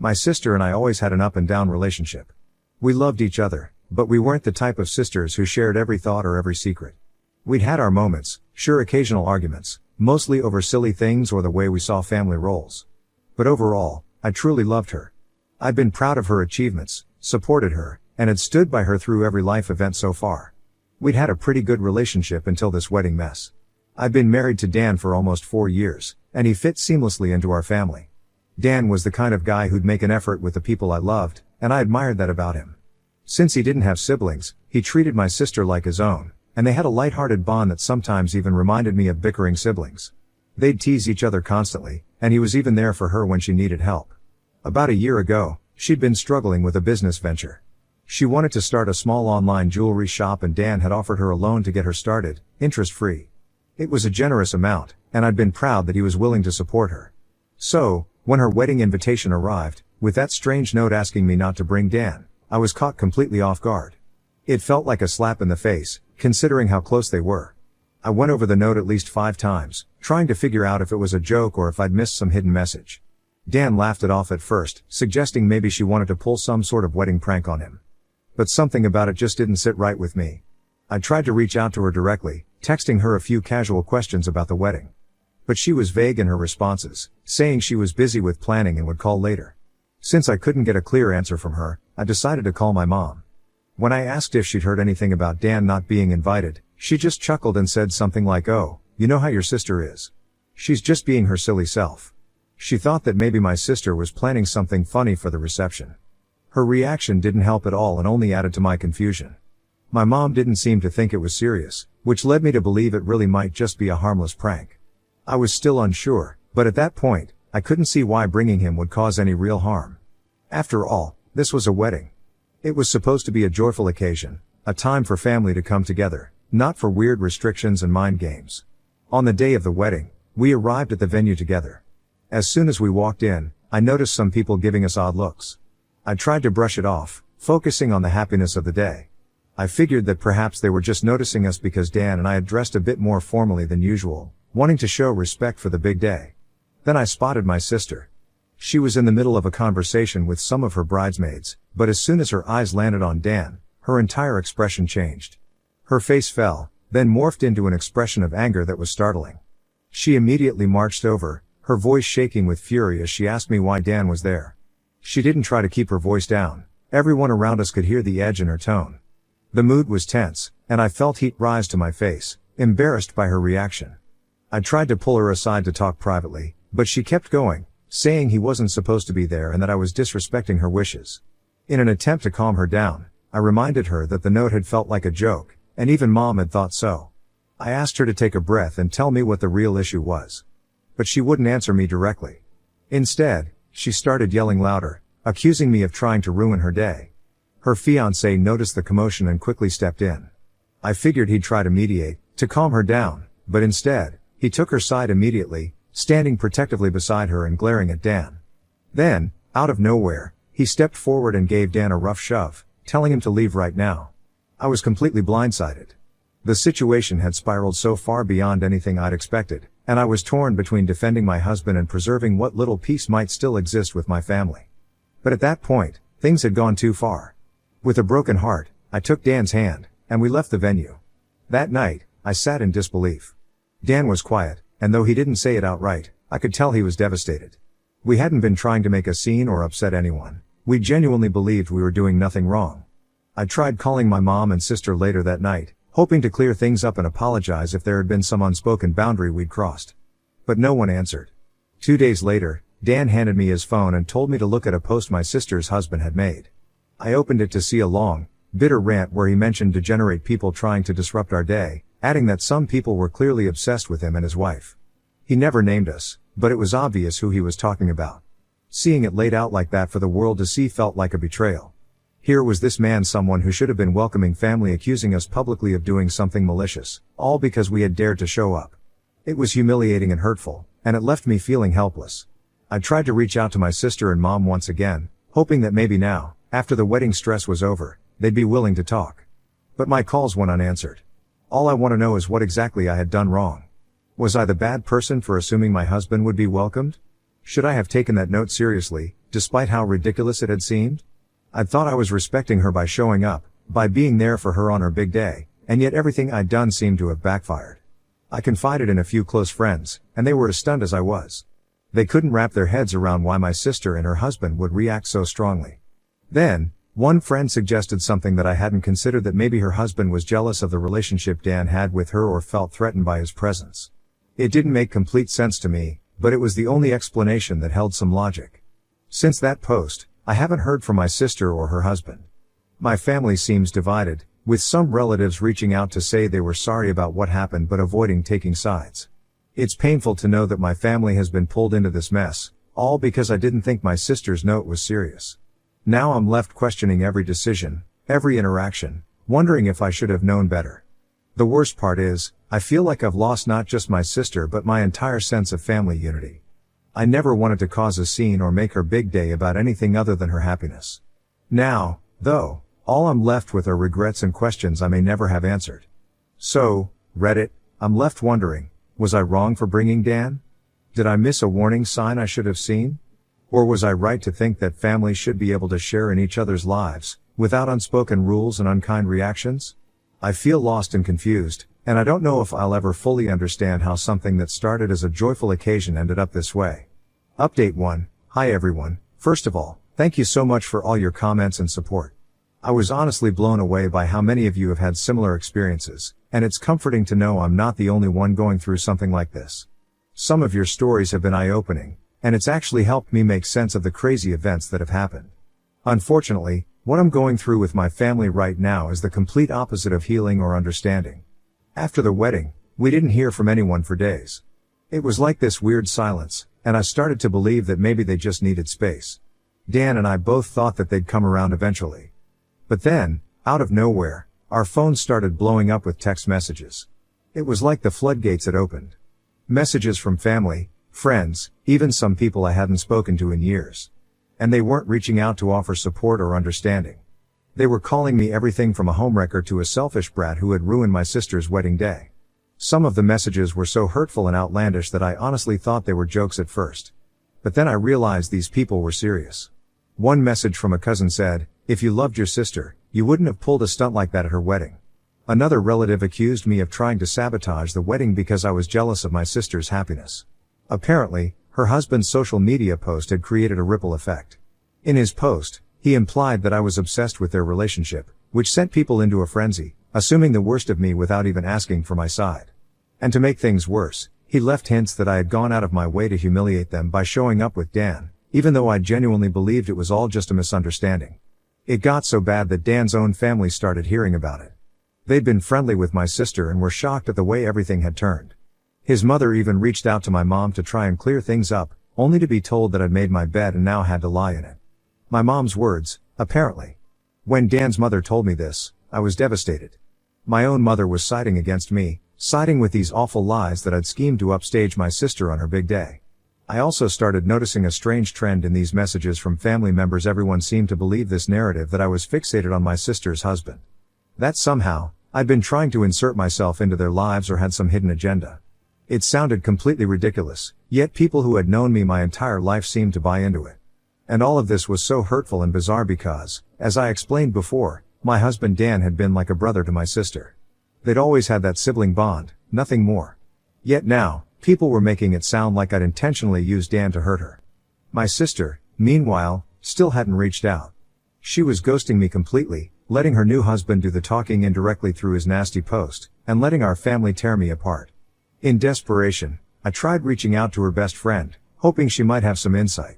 My sister and I always had an up and down relationship. We loved each other, but we weren't the type of sisters who shared every thought or every secret. We'd had our moments, sure, occasional arguments, mostly over silly things or the way we saw family roles. But overall, I truly loved her. I'd been proud of her achievements, supported her, and had stood by her through every life event so far. We'd had a pretty good relationship until this wedding mess. I'd been married to Dan for almost 4 years, and he fit seamlessly into our family. Dan was the kind of guy who'd make an effort with the people I loved, and I admired that about him. Since he didn't have siblings, he treated my sister like his own, and they had a light-hearted bond that sometimes even reminded me of bickering siblings. They'd tease each other constantly, and he was even there for her when she needed help. About a year ago, she'd been struggling with a business venture. She wanted to start a small online jewelry shop, and Dan had offered her a loan to get her started, interest-free. It was a generous amount, and I'd been proud that he was willing to support her. So, when her wedding invitation arrived, with that strange note asking me not to bring Dan, I was caught completely off guard. It felt like a slap in the face, considering how close they were. I went over the note at least 5 times, trying to figure out if it was a joke or if I'd missed some hidden message. Dan laughed it off at first, suggesting maybe she wanted to pull some sort of wedding prank on him. But something about it just didn't sit right with me. I tried to reach out to her directly, texting her a few casual questions about the wedding. But she was vague in her responses, saying she was busy with planning and would call later. Since I couldn't get a clear answer from her, I decided to call my mom. When I asked if she'd heard anything about Dan not being invited, she just chuckled and said something like, "Oh, you know how your sister is. She's just being her silly self." She thought that maybe my sister was planning something funny for the reception. Her reaction didn't help at all and only added to my confusion. My mom didn't seem to think it was serious, which led me to believe it really might just be a harmless prank. I was still unsure, but at that point, I couldn't see why bringing him would cause any real harm. After all, this was a wedding. It was supposed to be a joyful occasion, a time for family to come together, not for weird restrictions and mind games. On the day of the wedding, we arrived at the venue together. As soon as we walked in, I noticed some people giving us odd looks. I tried to brush it off, focusing on the happiness of the day. I figured that perhaps they were just noticing us because Dan and I had dressed a bit more formally than usual, wanting to show respect for the big day. Then I spotted my sister. She was in the middle of a conversation with some of her bridesmaids, but as soon as her eyes landed on Dan, her entire expression changed. Her face fell, then morphed into an expression of anger that was startling. She immediately marched over, her voice shaking with fury as she asked me why Dan was there. She didn't try to keep her voice down. Everyone around us could hear the edge in her tone. The mood was tense, and I felt heat rise to my face, embarrassed by her reaction. I tried to pull her aside to talk privately, but she kept going, saying he wasn't supposed to be there and that I was disrespecting her wishes. In an attempt to calm her down, I reminded her that the note had felt like a joke, and even Mom had thought so. I asked her to take a breath and tell me what the real issue was. But she wouldn't answer me directly. Instead, she started yelling louder, accusing me of trying to ruin her day. Her fiancé noticed the commotion and quickly stepped in. I figured he'd try to mediate, to calm her down, but instead, he took her side immediately, standing protectively beside her and glaring at Dan. Then, out of nowhere, he stepped forward and gave Dan a rough shove, telling him to leave right now. I was completely blindsided. The situation had spiraled so far beyond anything I'd expected, and I was torn between defending my husband and preserving what little peace might still exist with my family. But at that point, things had gone too far. With a broken heart, I took Dan's hand, and we left the venue. That night, I sat in disbelief. Dan was quiet, and though he didn't say it outright, I could tell he was devastated. We hadn't been trying to make a scene or upset anyone. We genuinely believed we were doing nothing wrong. I tried calling my mom and sister later that night, hoping to clear things up and apologize if there had been some unspoken boundary we'd crossed. But no one answered. 2 days later, Dan handed me his phone and told me to look at a post my sister's husband had made. I opened it to see a long, bitter rant where he mentioned degenerate people trying to disrupt our day, adding that some people were clearly obsessed with him and his wife. He never named us, but it was obvious who he was talking about. Seeing it laid out like that for the world to see felt like a betrayal. Here was this man, someone who should have been welcoming family, accusing us publicly of doing something malicious, all because we had dared to show up. It was humiliating and hurtful, and it left me feeling helpless. I tried to reach out to my sister and mom once again, hoping that maybe now, after the wedding stress was over, they'd be willing to talk. But my calls went unanswered. All I want to know is what exactly I had done wrong. Was I the bad person for assuming my husband would be welcomed? Should I have taken that note seriously, despite how ridiculous it had seemed? I'd thought I was respecting her by showing up, by being there for her on her big day, and yet everything I'd done seemed to have backfired. I confided in a few close friends, and they were as stunned as I was. They couldn't wrap their heads around why my sister and her husband would react so strongly. Then, one friend suggested something that I hadn't considered, that maybe her husband was jealous of the relationship Dan had with her or felt threatened by his presence. It didn't make complete sense to me, but it was the only explanation that held some logic. Since that post, I haven't heard from my sister or her husband. My family seems divided, with some relatives reaching out to say they were sorry about what happened but avoiding taking sides. It's painful to know that my family has been pulled into this mess, all because I didn't think my sister's note was serious. Now I'm left questioning every decision, every interaction, wondering if I should have known better. The worst part is, I feel like I've lost not just my sister but my entire sense of family unity. I never wanted to cause a scene or make her big day about anything other than her happiness. Now, though, all I'm left with are regrets and questions I may never have answered. So, Reddit, I'm left wondering, was I wrong for bringing Dan? Did I miss a warning sign I should have seen? Or was I right to think that families should be able to share in each other's lives, without unspoken rules and unkind reactions? I feel lost and confused, and I don't know if I'll ever fully understand how something that started as a joyful occasion ended up this way. Update 1. Hi everyone. First of all, thank you so much for all your comments and support. I was honestly blown away by how many of you have had similar experiences, and it's comforting to know I'm not the only one going through something like this. Some of your stories have been eye-opening, and it's actually helped me make sense of the crazy events that have happened. Unfortunately, what I'm going through with my family right now is the complete opposite of healing or understanding. After the wedding, we didn't hear from anyone for days. It was like this weird silence, and I started to believe that maybe they just needed space. Dan and I both thought that they'd come around eventually. But then, out of nowhere, our phones started blowing up with text messages. It was like the floodgates had opened. Messages from family, friends, even some people I hadn't spoken to in years. And they weren't reaching out to offer support or understanding. They were calling me everything from a homewrecker to a selfish brat who had ruined my sister's wedding day. Some of the messages were so hurtful and outlandish that I honestly thought they were jokes at first. But then I realized these people were serious. One message from a cousin said, "If you loved your sister, you wouldn't have pulled a stunt like that at her wedding." Another relative accused me of trying to sabotage the wedding because I was jealous of my sister's happiness. Apparently, her husband's social media post had created a ripple effect. In his post, he implied that I was obsessed with their relationship, which sent people into a frenzy, assuming the worst of me without even asking for my side. And to make things worse, he left hints that I had gone out of my way to humiliate them by showing up with Dan, even though I genuinely believed it was all just a misunderstanding. It got so bad that Dan's own family started hearing about it. They'd been friendly with my sister and were shocked at the way everything had turned. His mother even reached out to my mom to try and clear things up, only to be told that I'd made my bed and now had to lie in it. My mom's words, apparently. When Dan's mother told me this, I was devastated. My own mother was siding against me, siding with these awful lies that I'd schemed to upstage my sister on her big day. I also started noticing a strange trend in these messages from family members. Everyone seemed to believe this narrative that I was fixated on my sister's husband. That somehow, I'd been trying to insert myself into their lives or had some hidden agenda. It sounded completely ridiculous, yet people who had known me my entire life seemed to buy into it. And all of this was so hurtful and bizarre because, as I explained before, my husband Dan had been like a brother to my sister. They'd always had that sibling bond, nothing more. Yet now, people were making it sound like I'd intentionally used Dan to hurt her. My sister, meanwhile, still hadn't reached out. She was ghosting me completely, letting her new husband do the talking indirectly through his nasty post, and letting our family tear me apart. In desperation, I tried reaching out to her best friend, hoping she might have some insight.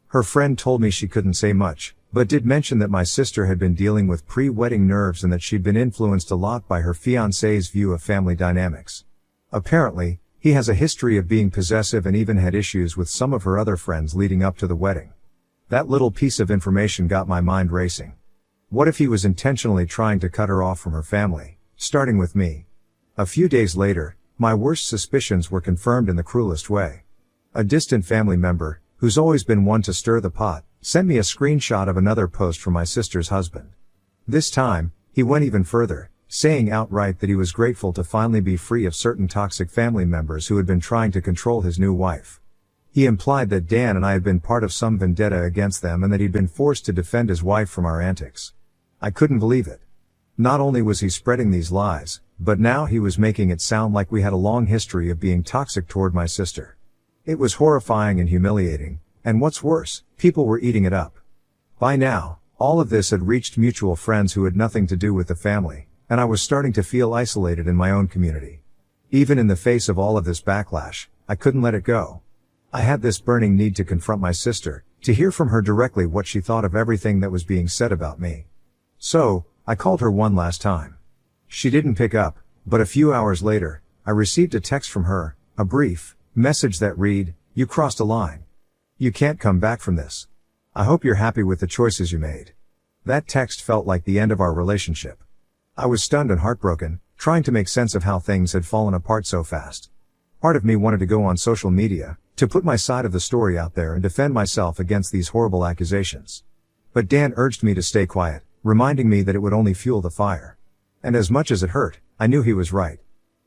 Her friend told me she couldn't say much, but did mention that my sister had been dealing with pre-wedding nerves and that she'd been influenced a lot by her fiancé's view of family dynamics. Apparently, he has a history of being possessive and even had issues with some of her other friends leading up to the wedding. That little piece of information got my mind racing. What if he was intentionally trying to cut her off from her family, starting with me? A few days later, my worst suspicions were confirmed in the cruelest way. A distant family member, who's always been one to stir the pot, sent me a screenshot of another post from my sister's husband. This time, he went even further, saying outright that he was grateful to finally be free of certain toxic family members who had been trying to control his new wife. He implied that Dan and I had been part of some vendetta against them and that he'd been forced to defend his wife from our antics. I couldn't believe it. Not only was he spreading these lies, but now he was making it sound like we had a long history of being toxic toward my sister. It was horrifying and humiliating, and what's worse, people were eating it up. By now, all of this had reached mutual friends who had nothing to do with the family, and I was starting to feel isolated in my own community. Even in the face of all of this backlash, I couldn't let it go. I had this burning need to confront my sister, to hear from her directly what she thought of everything that was being said about me. So, I called her one last time. She didn't pick up, but a few hours later, I received a text from her, a brief message that read, "You crossed a line. You can't come back from this. I hope you're happy with the choices you made." That text felt like the end of our relationship. I was stunned and heartbroken, trying to make sense of how things had fallen apart so fast. Part of me wanted to go on social media, to put my side of the story out there and defend myself against these horrible accusations. But Dan urged me to stay quiet, reminding me that it would only fuel the fire. And as much as it hurt, I knew he was right.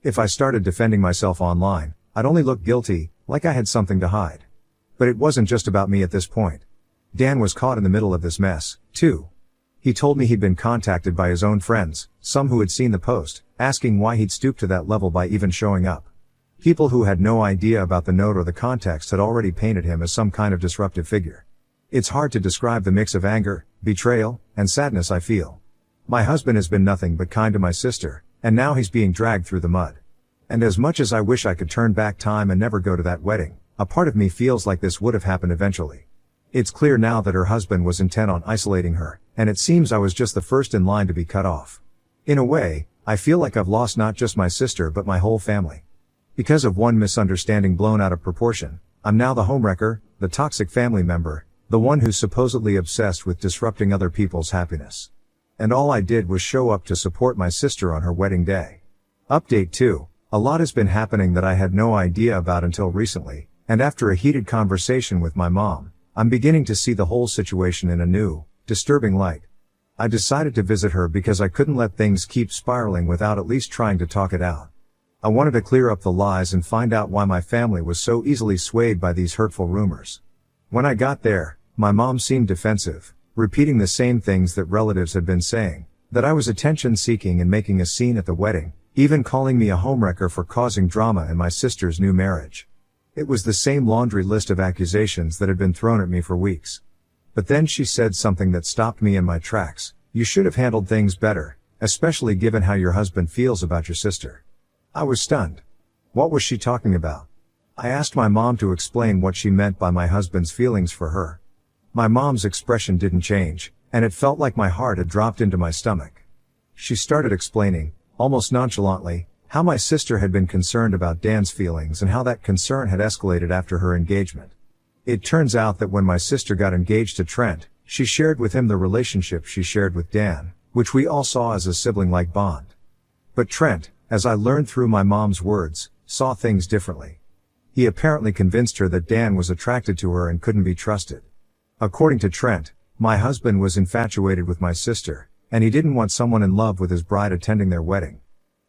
If I started defending myself online, I'd only look guilty, like I had something to hide. But it wasn't just about me at this point. Dan was caught in the middle of this mess, too. He told me he'd been contacted by his own friends, some who had seen the post, asking why he'd stooped to that level by even showing up. People who had no idea about the note or the context had already painted him as some kind of disruptive figure. It's hard to describe the mix of anger, betrayal, and sadness I feel. My husband has been nothing but kind to my sister, and now he's being dragged through the mud. And as much as I wish I could turn back time and never go to that wedding, a part of me feels like this would have happened eventually. It's clear now that her husband was intent on isolating her, and it seems I was just the first in line to be cut off. In a way, I feel like I've lost not just my sister but my whole family. Because of one misunderstanding blown out of proportion, I'm now the homewrecker, the toxic family member, the one who's supposedly obsessed with disrupting other people's happiness. And all I did was show up to support my sister on her wedding day. Update 2. A lot has been happening that I had no idea about until recently, and after a heated conversation with my mom, I'm beginning to see the whole situation in a new, disturbing light. I decided to visit her because I couldn't let things keep spiraling without at least trying to talk it out. I wanted to clear up the lies and find out why my family was so easily swayed by these hurtful rumors. When I got there, my mom seemed defensive, repeating the same things that relatives had been saying, that I was attention-seeking and making a scene at the wedding, even calling me a homewrecker for causing drama in my sister's new marriage. It was the same laundry list of accusations that had been thrown at me for weeks. But then she said something that stopped me in my tracks. "You should have handled things better, especially given how your husband feels about your sister." I was stunned. What was she talking about? I asked my mom to explain what she meant by my husband's feelings for her. My mom's expression didn't change, and it felt like my heart had dropped into my stomach. She started explaining, almost nonchalantly, how my sister had been concerned about Dan's feelings and how that concern had escalated after her engagement. It turns out that when my sister got engaged to Trent, she shared with him the relationship she shared with Dan, which we all saw as a sibling-like bond. But Trent, as I learned through my mom's words, saw things differently. He apparently convinced her that Dan was attracted to her and couldn't be trusted. According to Trent, my husband was infatuated with my sister, and he didn't want someone in love with his bride attending their wedding.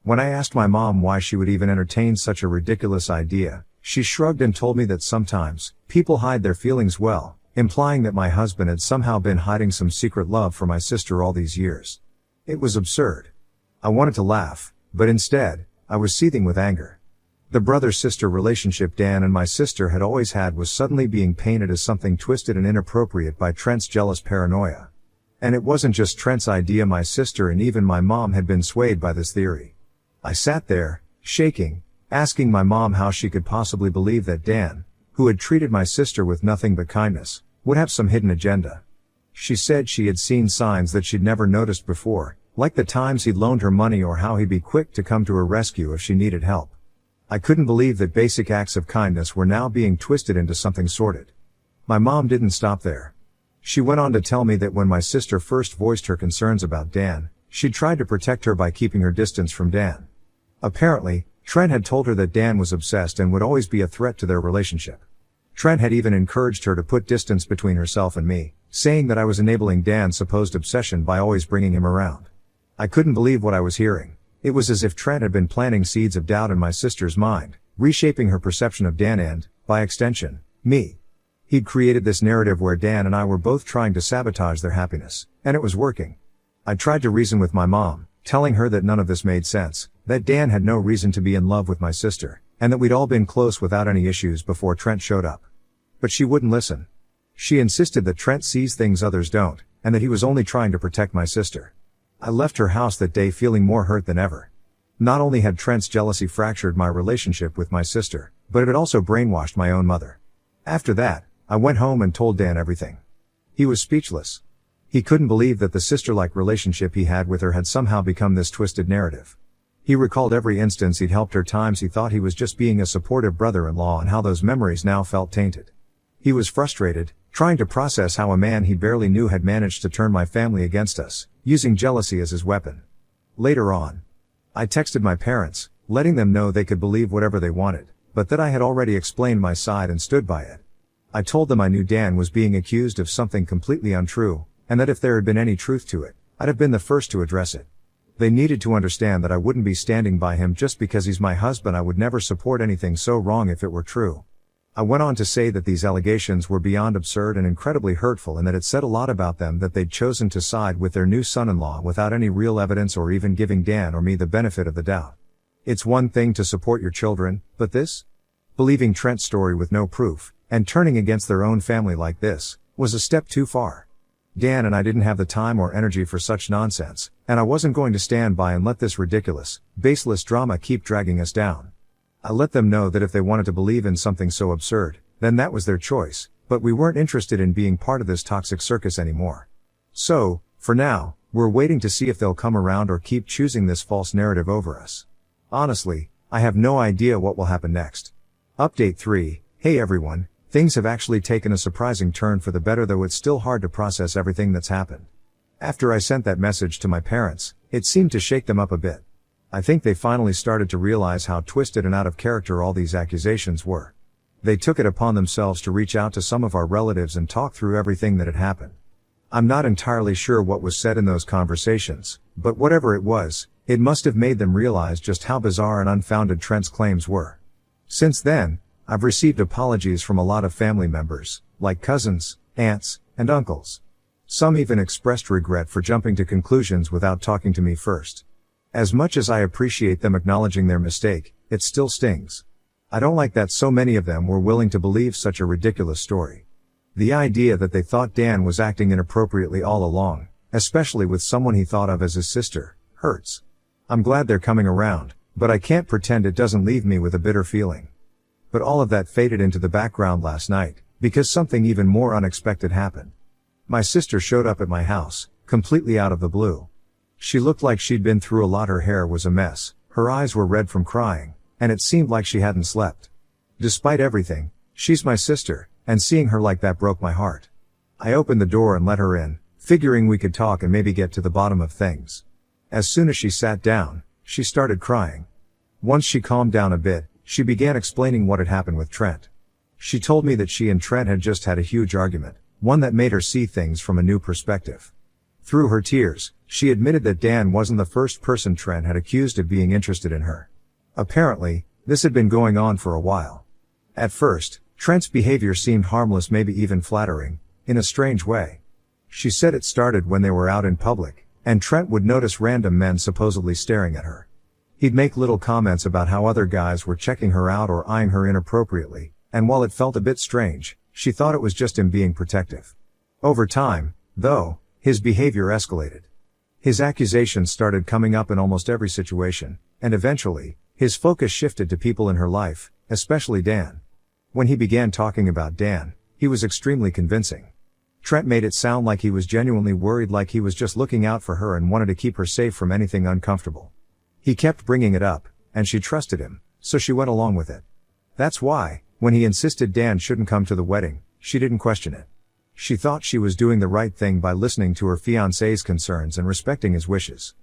When I asked my mom why she would even entertain such a ridiculous idea, she shrugged and told me that sometimes, people hide their feelings well, implying that my husband had somehow been hiding some secret love for my sister all these years. It was absurd. I wanted to laugh, but instead, I was seething with anger. The brother-sister relationship Dan and my sister had always had was suddenly being painted as something twisted and inappropriate by Trent's jealous paranoia. And it wasn't just Trent's idea. My sister and even my mom had been swayed by this theory. I sat there, shaking, asking my mom how she could possibly believe that Dan, who had treated my sister with nothing but kindness, would have some hidden agenda. She said she had seen signs that she'd never noticed before, like the times he'd loaned her money or how he'd be quick to come to her rescue if she needed help. I couldn't believe that basic acts of kindness were now being twisted into something sordid. My mom didn't stop there. She went on to tell me that when my sister first voiced her concerns about Dan, she'd tried to protect her by keeping her distance from Dan. Apparently, Trent had told her that Dan was obsessed and would always be a threat to their relationship. Trent had even encouraged her to put distance between herself and me, saying that I was enabling Dan's supposed obsession by always bringing him around. I couldn't believe what I was hearing. It was as if Trent had been planting seeds of doubt in my sister's mind, reshaping her perception of Dan and, by extension, Me. He'd created this narrative where Dan and I were both trying to sabotage their happiness, and it was working. I tried to reason with my mom, telling her that none of this made sense, that Dan had no reason to be in love with my sister, and that we'd all been close without any issues before Trent showed up. But she wouldn't listen. She insisted that Trent sees things others don't, and that he was only trying to protect my sister. I left her house that day feeling more hurt than ever. Not only had Trent's jealousy fractured my relationship with my sister, but it had also brainwashed my own mother. After that, I went home and told Dan everything. He was speechless. He couldn't believe that the sister-like relationship he had with her had somehow become this twisted narrative. He recalled every instance he'd helped her, times he thought he was just being a supportive brother-in-law, and how those memories now felt tainted. He was frustrated, trying to process how a man he barely knew had managed to turn my family against us, using jealousy as his weapon. Later on, I texted my parents, letting them know they could believe whatever they wanted, but that I had already explained my side and stood by it. I told them I knew Dan was being accused of something completely untrue, and that if there had been any truth to it, I'd have been the first to address it. They needed to understand that I wouldn't be standing by him just because he's my husband. I would never support anything so wrong if it were true. I went on to say that these allegations were beyond absurd and incredibly hurtful, and that it said a lot about them that they'd chosen to side with their new son-in-law without any real evidence or even giving Dan or me the benefit of the doubt. It's one thing to support your children, but this? Believing Trent's story with no proof, and turning against their own family like this, was a step too far. Dan and I didn't have the time or energy for such nonsense, and I wasn't going to stand by and let this ridiculous, baseless drama keep dragging us down. I let them know that if they wanted to believe in something so absurd, then that was their choice, but we weren't interested in being part of this toxic circus anymore. So, for now, we're waiting to see if they'll come around or keep choosing this false narrative over us. Honestly, I have no idea what will happen next. Update 3, hey everyone, things have actually taken a surprising turn for the better, though it's still hard to process everything that's happened. After I sent that message to my parents, it seemed to shake them up a bit. I think they finally started to realize how twisted and out of character all these accusations were. They took it upon themselves to reach out to some of our relatives and talk through everything that had happened. I'm not entirely sure what was said in those conversations, but whatever it was, it must have made them realize just how bizarre and unfounded Trent's claims were. Since then, I've received apologies from a lot of family members, like cousins, aunts, and uncles. Some even expressed regret for jumping to conclusions without talking to me first. As much as I appreciate them acknowledging their mistake, it still stings. I don't like that so many of them were willing to believe such a ridiculous story. The idea that they thought Dan was acting inappropriately all along, especially with someone he thought of as his sister, hurts. I'm glad they're coming around, but I can't pretend it doesn't leave me with a bitter feeling. But all of that faded into the background last night, because something even more unexpected happened. My sister showed up at my house, completely out of the blue. She looked like she'd been through a lot. Her hair was a mess, her eyes were red from crying, and it seemed like she hadn't slept. Despite everything, she's my sister, and seeing her like that broke my heart. I opened the door and let her in, figuring we could talk and maybe get to the bottom of things. As soon as she sat down, she started crying. Once she calmed down a bit, she began explaining what had happened with Trent. She told me that she and Trent had just had a huge argument, one that made her see things from a new perspective. Through her tears, she admitted that Dan wasn't the first person Trent had accused of being interested in her. Apparently, this had been going on for a while. At first, Trent's behavior seemed harmless, maybe even flattering, in a strange way. She said it started when they were out in public, and Trent would notice random men supposedly staring at her. He'd make little comments about how other guys were checking her out or eyeing her inappropriately, and while it felt a bit strange, she thought it was just him being protective. Over time, though, his behavior escalated. His accusations started coming up in almost every situation, and eventually, his focus shifted to people in her life, especially Dan. When he began talking about Dan, he was extremely convincing. Trent made it sound like he was genuinely worried, like he was just looking out for her and wanted to keep her safe from anything uncomfortable. He kept bringing it up, and she trusted him, so she went along with it. That's why, when he insisted Dan shouldn't come to the wedding, she didn't question it. She thought she was doing the right thing by listening to her fiancé's concerns and respecting his wishes.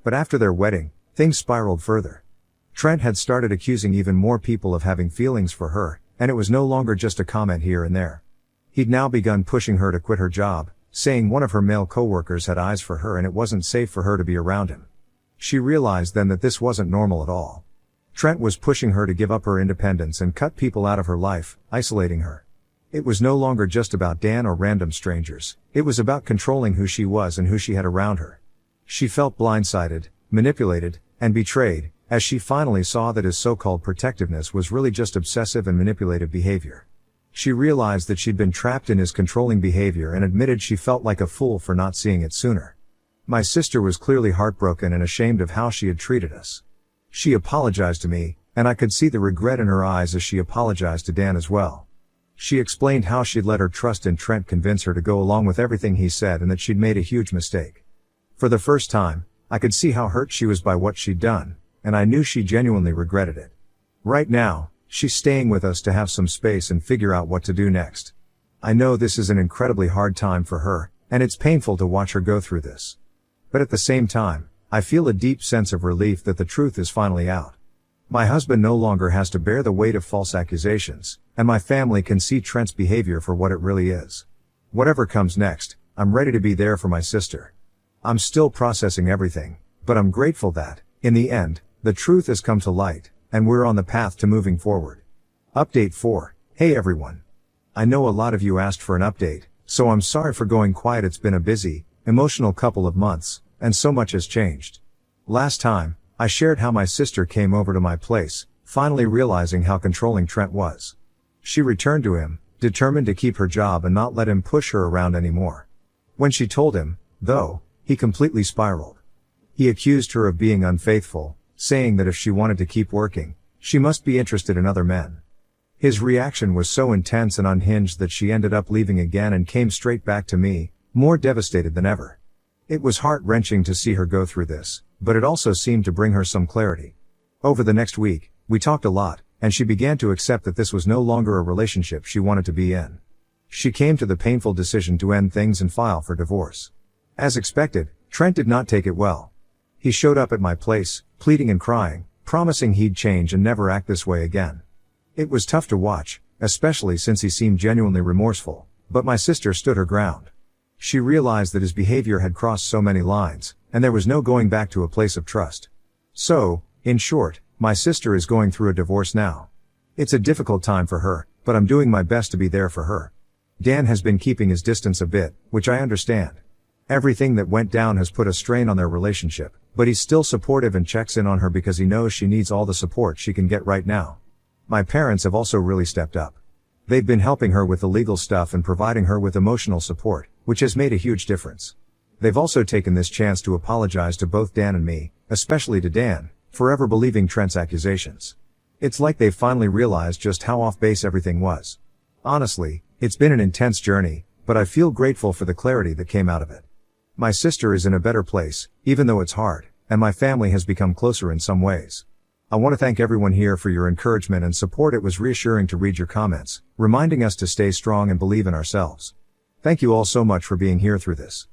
But after their wedding, things spiraled further. Trent had started accusing even more people of having feelings for her, and it was no longer just a comment here and there. He'd now begun pushing her to quit her job, saying one of her male coworkers had eyes for her and it wasn't safe for her to be around him. She realized then that this wasn't normal at all. Trent was pushing her to give up her independence and cut people out of her life, isolating her. It was no longer just about Dan or random strangers, it was about controlling who she was and who she had around her. She felt blindsided, manipulated, and betrayed, as she finally saw that his so-called protectiveness was really just obsessive and manipulative behavior. She realized that she'd been trapped in his controlling behavior and admitted she felt like a fool for not seeing it sooner. My sister was clearly heartbroken and ashamed of how she had treated us. She apologized to me, and I could see the regret in her eyes as she apologized to Dan as well. She explained how she'd let her trust in Trent convince her to go along with everything he said and that she'd made a huge mistake. For the first time, I could see how hurt she was by what she'd done, and I knew she genuinely regretted it. Right now, she's staying with us to have some space and figure out what to do next. I know this is an incredibly hard time for her, and it's painful to watch her go through this. But at the same time, I feel a deep sense of relief that the truth is finally out. My husband no longer has to bear the weight of false accusations, and my family can see Trent's behavior for what it really is. Whatever comes next, I'm ready to be there for my sister. I'm still processing everything, but I'm grateful that, in the end, the truth has come to light, and we're on the path to moving forward. Update 4. Hey everyone. I know a lot of you asked for an update, so I'm sorry for going quiet. It's been a busy, emotional couple of months, and so much has changed. Last time, I shared how my sister came over to my place, finally realizing how controlling Trent was. She returned to him, determined to keep her job and not let him push her around anymore. When she told him, though, he completely spiraled. He accused her of being unfaithful, saying that if she wanted to keep working, she must be interested in other men. His reaction was so intense and unhinged that she ended up leaving again and came straight back to me, more devastated than ever. It was heart-wrenching to see her go through this, but it also seemed to bring her some clarity. Over the next week, we talked a lot, and she began to accept that this was no longer a relationship she wanted to be in. She came to the painful decision to end things and file for divorce. As expected, Trent did not take it well. He showed up at my place, pleading and crying, promising he'd change and never act this way again. It was tough to watch, especially since he seemed genuinely remorseful, but my sister stood her ground. She realized that his behavior had crossed so many lines, and there was no going back to a place of trust. So, in short, my sister is going through a divorce now. It's a difficult time for her, but I'm doing my best to be there for her. Dan has been keeping his distance a bit, which I understand. Everything that went down has put a strain on their relationship, but he's still supportive and checks in on her because he knows she needs all the support she can get right now. My parents have also really stepped up. They've been helping her with the legal stuff and providing her with emotional support, which has made a huge difference. They've also taken this chance to apologize to both Dan and me, especially to Dan, for ever believing Trent's accusations. It's like they've finally realized just how off base everything was. Honestly, it's been an intense journey, but I feel grateful for the clarity that came out of it. My sister is in a better place, even though it's hard, and my family has become closer in some ways. I want to thank everyone here for your encouragement and support. It was reassuring to read your comments, reminding us to stay strong and believe in ourselves. Thank you all so much for being here through this.